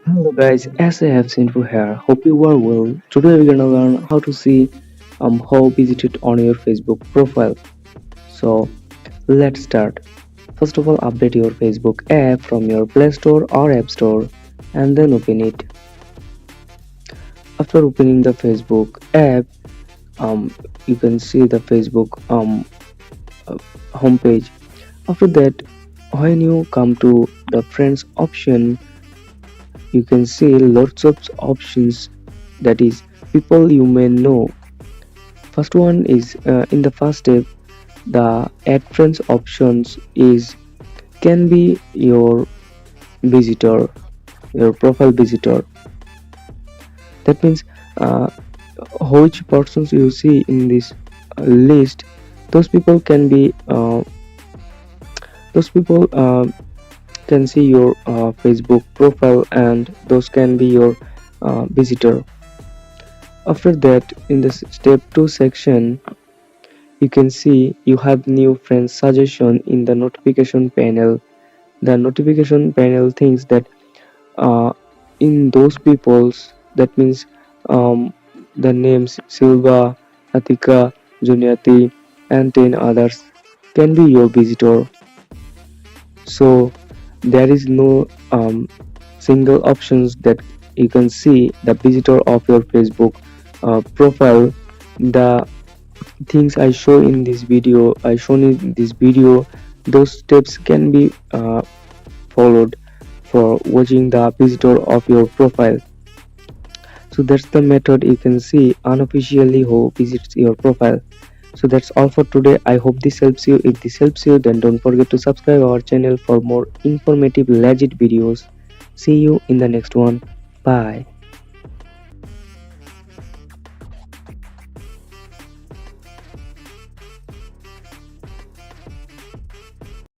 Hello guys, as I have seen for here, hope you are well. Today we're gonna learn how to see how visited on your Facebook profile. So let's start. First of all, update your Facebook app from your Play Store or App Store and then open it. After opening the Facebook app, you can see the Facebook uh, homepage. After that, when you come to the friends option, you can see lots of options, that is people you may know. First one is in the first step, the add friends options is can be your visitor, your profile visitor. That means uh, which persons you see in this list, those people can be those people can see your Facebook profile, and those can be your visitor. After that, in the step 2 section, you can see you have new friends suggestion in the notification panel. The notification panel thinks that in those peoples, that means um, the names Silva, Atika, Juniati, and 10 others can be your visitor. So there is no single options that you can see the visitor of your Facebook profile. The things I show in this video, I shown in this video, those steps can be followed for watching the visitor of your profile. So that's the method you can see unofficially who visits your profile. So that's all for today. I hope this helps you. If this helps you, then don't forget to subscribe our channel for more informative legit videos. See you in the next one. Bye.